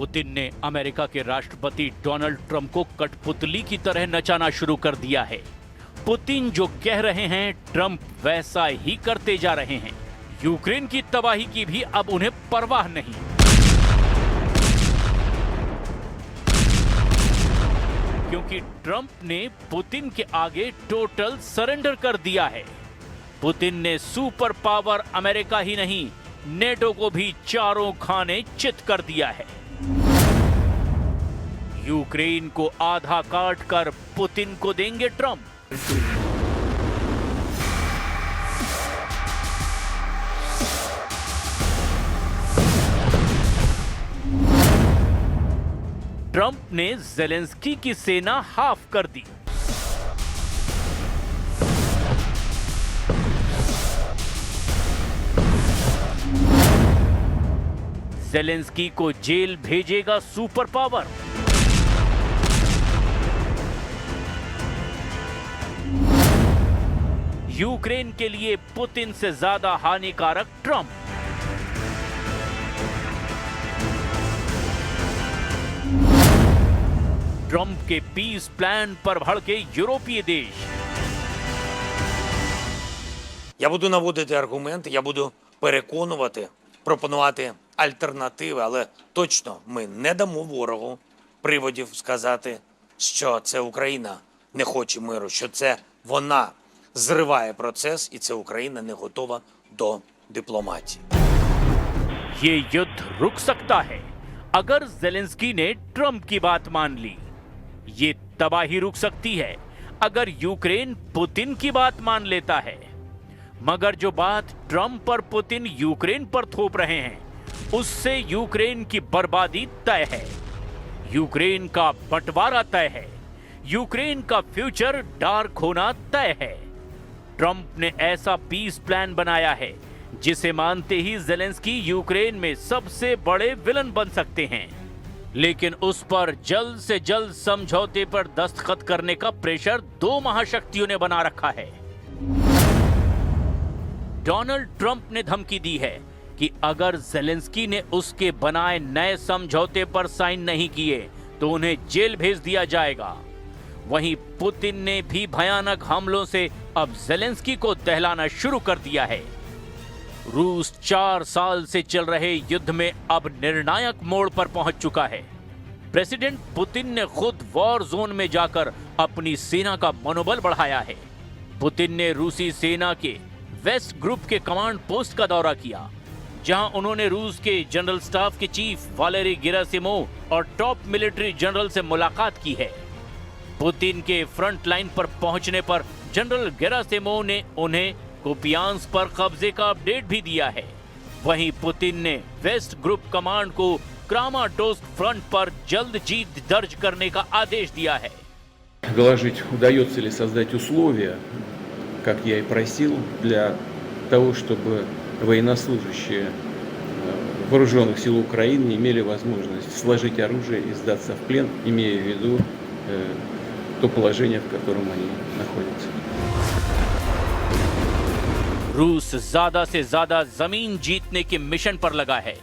Putin ने America के राष्ट्रपति डोनाल्ड ट्रंप को कठपुतली की तरह नचाना शुरू कर दिया है। पुतिन जो कह रहे हैं ट्रंप वैसा ही करते जा रहे हैं। यूक्रेन की तबाही की भी अब उन्हें परवाह नहीं। क्योंकि ट्रंप ने पुतिन के आगे टोटल सरेंडर कर दिया है। पुतिन ने सुपर पावर अमेरिका ही नहीं, नेटो को भी चारों खाने चित कर दिया है। यूक्रेन को आधा काट कर पुतिन को देंगे ट्रंप। ट्रंप ने ज़ेलेंस्की की सेना हाफ कर दी। ज़ेलेंस्की को जेल भेजेगा सुपर पावर। यूक्रेन के लिए पुतिन से ज्यादा हानिकारक ट्रंप। ट्रंप के पीस प्लान पर भड़के यूरोपीय देश। Я буду наводити аргументи, я буду переконувати, пропонувати альтернативи, але точно ми не дамо ворогу приводів сказати, що це Україна не хоче миру, що це вона зриває процес і це Україна не готова до дипломатії. ये युद्ध रुक सकता है अगर ज़ेलेंस्की ने ट्रंप की बात मान ली। ये तबाही रुक सकती है अगर यूक्रेन पुतिन की बात मान लेता है। मगर जो बात ट्रंप और पुतिन यूक्रेन पर थोप रहे हैं, उससे यूक्रेन की बर्बादी तय है। यूक्रेन का बंटवारा तय है। यूक्रेन का फ्यूचर डार्क होना तय है। ट्रंप ने ऐसा पीस प्लान बनाया है जिसे मानते ही ज़ेलेंस्की यूक्रेन में सबसे बड़े विलन बन सकते हैं। लेकिन उस पर जल्द से जल्द समझौते पर दस्तखत करने का प्रेशर दो महाशक्तियों ने बना रखा है। डोनाल्ड ट्रंप ने धमकी दी है कि अगर ज़ेलेंस्की ने उसके बनाए नए समझौते पर साइन नहीं किए तो उन्हें जेल भेज दिया जाएगा। वहीं पुतिन ने भी भयानक हमलों से अब ज़ेलेंस्की को दहलाना शुरू कर दिया है। रूस 4 साल से चल रहे युद्ध में अब निर्णायक मोड़ पर पहुंच चुका है। प्रेसिडेंट पुतिन ने खुद वॉर जोन में जाकर अपनी सेना का मनोबल बढ़ाया है। पुतिन ने रूसी सेना के वेस्ट ग्रुप के कमांड पोस्ट का दौरा किया, जहां उन्होंने रूस के जनरल स्टाफ के चीफ वालेरी गेरासिमोव और टॉप मिलिट्री जनरल से मुलाकात की है। पुतिन के फ्रंट लाइन पर पहुंचने पर जनरल गेरासिमोव ने उन्हें कुपियांस्क पर कब्जे का अपडेट भी दिया है। वहीं पुतिन ने वेस्ट ग्रुप कमांड को क्रामाटोर्स्क फ्रंट पर जल्द जीत दर्ज करने का आदेश दिया है। Доложить, удается ли создать условия, как я и просил, для того, чтобы военнослужащие вооруженных сил Украины имели возможность сложить оружие и сдаться в плен, имея в виду то положение, в котором они находятся. रूस ज्यादा से ज्यादा जमीन जीतने के मिशन पर लगा है।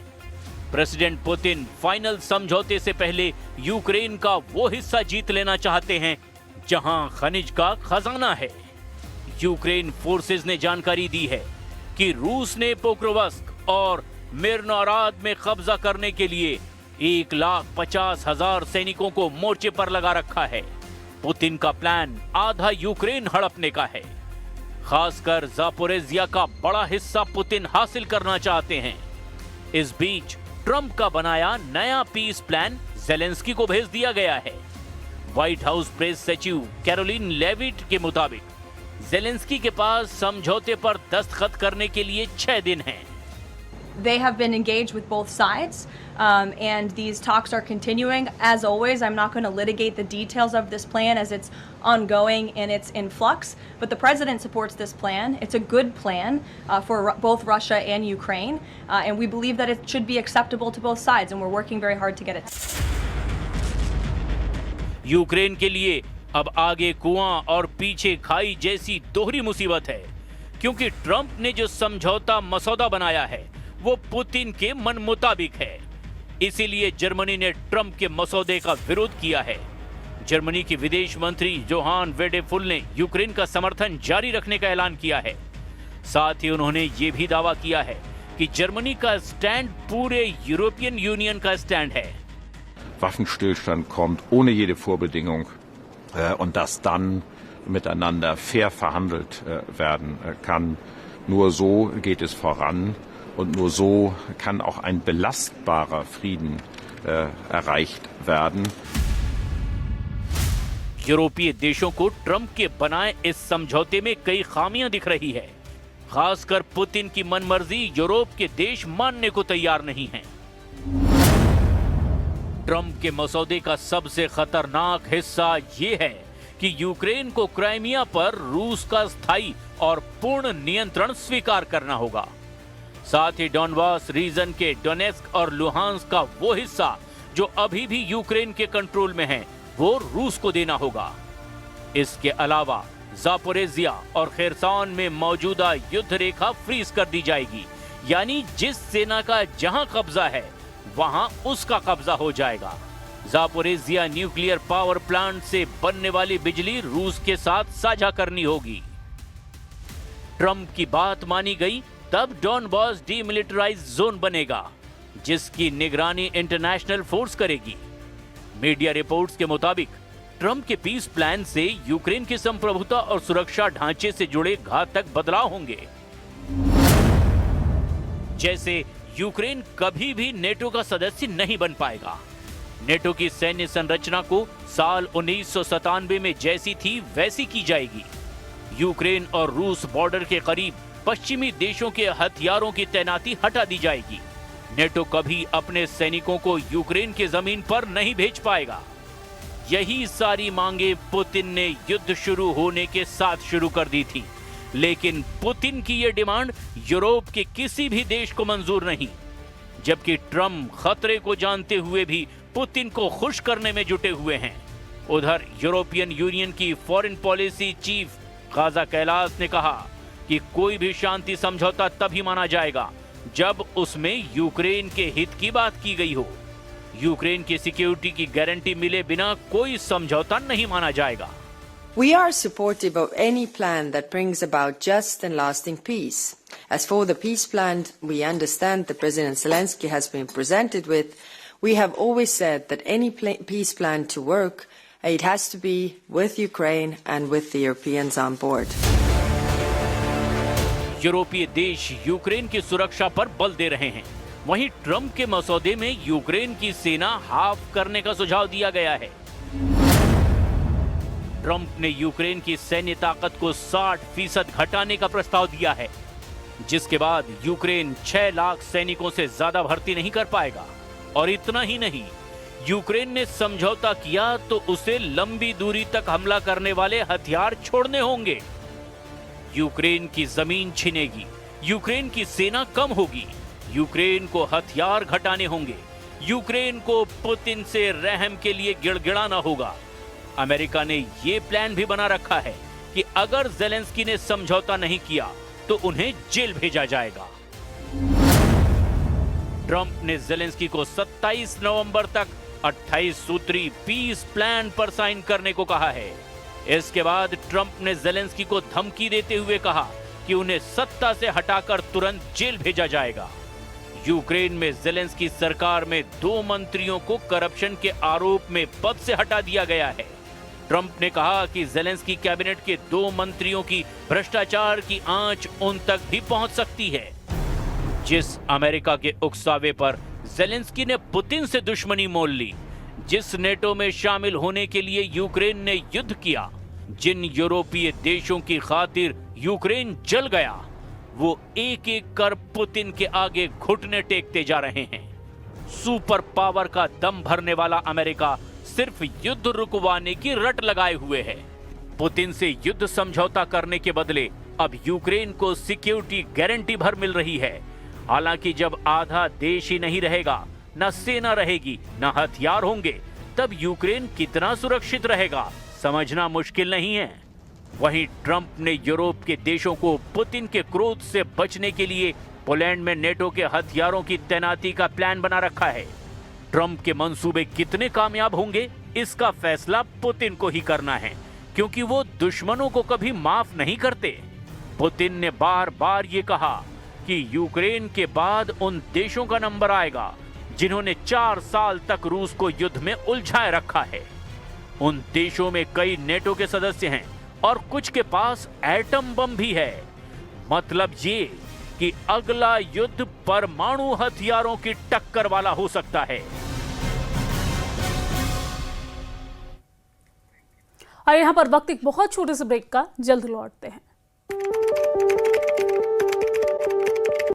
प्रेसिडेंट पुतिन फाइनल समझौते से पहले यूक्रेन का वो हिस्सा जीत लेना चाहते हैं जहां खनिज का खजाना है। यूक्रेन फोर्सेस ने जानकारी दी है कि रूस ने पोक्रोवस्क और मिरनोराद में कब्जा करने के लिए 1,50,000 सैनिकों को मोर्चे पर लगा रखा है। पुतिन का प्लान आधा यूक्रेन हड़पने का है। खासकर जापोरेजिया का बड़ा हिस्सा पुतिन हासिल करना चाहते हैं। इस बीच ट्रंप का बनाया नया पीस प्लान ज़ेलेंस्की को भेज दिया गया है। व्हाइट हाउस प्रेस सचिव कैरोलिन लेविट के मुताबिक ज़ेलेंस्की के पास समझौते पर दस्तखत करने के लिए 6 दिन हैं। They have been engaged with both sides, and these talks are continuing. As always, I'm not going to litigate the details of this plan as it's ongoing and it's in flux, but the president supports this plan. It's a good plan for both Russia and Ukraine, and we believe that it should be acceptable to both sides, and we're working very hard to get it. Ukraine के लिए अब आगे कुआं और पीछे खाई जैसी दोहरी मुसीबत है, क्योंकि ट्रंप ने जो समझौता मसौदा बनाया है वो पुतिन के मन मुताबिक है। इसीलिए जर्मनी ने ट्रंप के मसौदे का विरोध किया है। जर्मनी के विदेश मंत्री जोहान वेडेफुल ने यूक्रेन का समर्थन जारी रखने का ऐलान किया है। साथ ही उन्होंने ये भी दावा किया है कि जर्मनी का स्टैंड पूरे यूरोपियन यूनियन का स्टैंड है। Waffenstillstand kommt ohne jede Vorbedingung und dass dann miteinander fair verhandelt werden kann. Nur so geht es voran und nur so kann auch ein belastbarer Frieden erreicht werden. यूरोपीय देशों को Trump के बनाए इस समझौते में कई खामियां दिख रही है। खासकर पुतिन की मनमर्जी यूरोप के देश मानने को तैयार नहीं हैं। ट्रंप के मसौदे का सबसे खतरनाक हिस्सा ये है कि यूक्रेन को क्राइमिया पर रूस का स्थायी और पूर्ण नियंत्रण स्वीकार करना होगा। साथ ही डॉनबास रीजन के डोनेस्क और लुहांस्क का वो हिस्सा जो अभी भी यूक्रेन के कंट्रोल में है, वो रूस को देना होगा। इसके अलावा जापोरेजिया और खेरसान में मौजूदा युद्ध रेखा फ्रीज कर दी जाएगी, यानी जिस सेना का जहां कब्जा है वहां उसका कब्जा हो जाएगा। जापोरेजिया न्यूक्लियर पावर प्लांट से बनने वाली बिजली रूस के साथ साझा करनी होगी। ट्रंप की बात मानी गई तब डॉनबास डीमिलिटराइज्ड जोन बनेगा, जिसकी निगरानी इंटरनेशनल फोर्स करेगी। मीडिया रिपोर्ट्स के मुताबिक ट्रंप के पीस प्लान से यूक्रेन की संप्रभुता और सुरक्षा ढांचे से जुड़े घातक बदलाव होंगे। जैसे यूक्रेन कभी भी नेटो का सदस्य नहीं बन पाएगा। नेटो की सैन्य संरचना को साल 1997 में जैसी थी वैसी की जाएगी। यूक्रेन और रूस बॉर्डर के करीब पश्चिमी देशों के हथियारों की तैनाती हटा दी जाएगी। नेटो कभी अपने सैनिकों को यूक्रेन की जमीन पर नहीं भेज पाएगा। यही सारी मांगे पुतिन ने युद्ध शुरू होने के साथ शुरू कर दी थी, लेकिन पुतिन की यह डिमांड यूरोप के किसी भी देश को मंजूर नहीं। जबकि ट्रंप खतरे को जानते हुए भी पुतिन को खुश करने में जुटे हुए हैं। उधर यूरोपियन यूनियन की foreign policy chief Kaja Kallas ने कहा कि कोई भी शांति समझौता तभी माना जाएगा जब उसमें यूक्रेन के हित की बात की गई हो। यूक्रेन की सिक्योरिटी की गारंटी मिले बिना कोई समझौता नहीं माना जाएगा। We are supportive of any plan that brings about just and lasting peace. As for the peace plan we understand that President Zelensky has been presented with, we have always said that any peace plan to work, it has to be with Ukraine and with the Europeans on board. यूरोपीय देश Ukraine की सुरक्षा पर बल दे रहे हैं। वहीं Trump के मसौदे में यूक्रेन की सेना हाफ करने का सुझाव दिया गया है। ट्रंप ने यूक्रेन की सैन्य ताकत को 60% घटाने का प्रस्ताव दिया है, जिसके बाद यूक्रेन 6 लाख सैनिकों से ज्यादा भर्ती नहीं कर पाएगा। और इतना ही नहीं, यूक्रेन ने समझौता किया तो उसे लंबी दूरी तक हमला करने वाले हथियार छोड़ने होंगे। यूक्रेन की जमीन छिनेगी, यूक्रेन की सेना कम होगी, यूक्रेन को हथियार घटाने होंगे, यूक्रेन को पुतिन से रहम के लिए गिड़गिड़ाना होगा। अमेरिका ने यह प्लान भी बना रखा है कि अगर ज़ेलेंस्की ने समझौता नहीं किया तो उन्हें जेल भेजा जाएगा। ट्रंप ने ज़ेलेंस्की को 27 नवंबर तक 28 सूत्री पीस प्लान पर साइन करने को कहा है। इसके बाद ट्रंप ने ज़ेलेंस्की को धमकी देते हुए कहा कि उन्हें सत्ता से हटाकर तुरंत जेल भेजा जाएगा। यूक्रेन में ज़ेलेंस्की सरकार में 2 मंत्रियों को करप्शन के आरोप में पद से हटा दिया गया है। ट्रंप ने कहा कि ज़ेलेंस्की कैबिनेट के 2 मंत्रियों की भ्रष्टाचार की आंच उन तक भी पहुंच सकती है। जिस अमेरिका के उकसावे पर ज़ेलेंस्की ने पुतिन से दुश्मनी मोल ली, जिस नेटो में शामिल होने के लिए यूक्रेन ने युद्ध किया, जिन यूरोपीय देशों की खातिर यूक्रेन जल गया, वो एक एक कर पुतिन के आगे घुटने टेकते जा रहे हैं। सुपर पावर का दम भरने वाला अमेरिका सिर्फ युद्ध रुकवाने की रट लगाए हुए है। पुतिन से युद्ध समझौता करने के बदले अब यूक्रेन को सिक्योरिटी गारंटी भर मिल रही है। हालांकि जब आधा देश ही नहीं रहेगा, न सेना रहेगी, न हथियार होंगे, तब यूक्रेन कितना सुरक्षित रहेगा समझना मुश्किल नहीं है। वहीं ट्रंप ने यूरोप के देशों को पुतिन के क्रोध से बचने के लिए पोलैंड में नेटो के हथियारों की तैनाती का प्लान बना रखा है। ट्रंप के मंसूबे कितने कामयाब होंगे, इसका फैसला पुतिन को ही करना है, क्योंकि वो दुश्मनों को कभी माफ नहीं करते। पुतिन ने बार बार ये कहा कि यूक्रेन के बाद उन देशों का नंबर आएगा जिन्होंने 4 साल तक रूस को युद्ध में उलझाए रखा है। उन देशों में कई नेटो के सदस्य हैं और कुछ के पास एटम बम भी है। मतलब ये कि अगला युद्ध परमाणु हथियारों की टक्कर वाला हो सकता है। और यहाँ पर वक्त एक बहुत छोटे से ब्रेक का, जल्द लौटते हैं।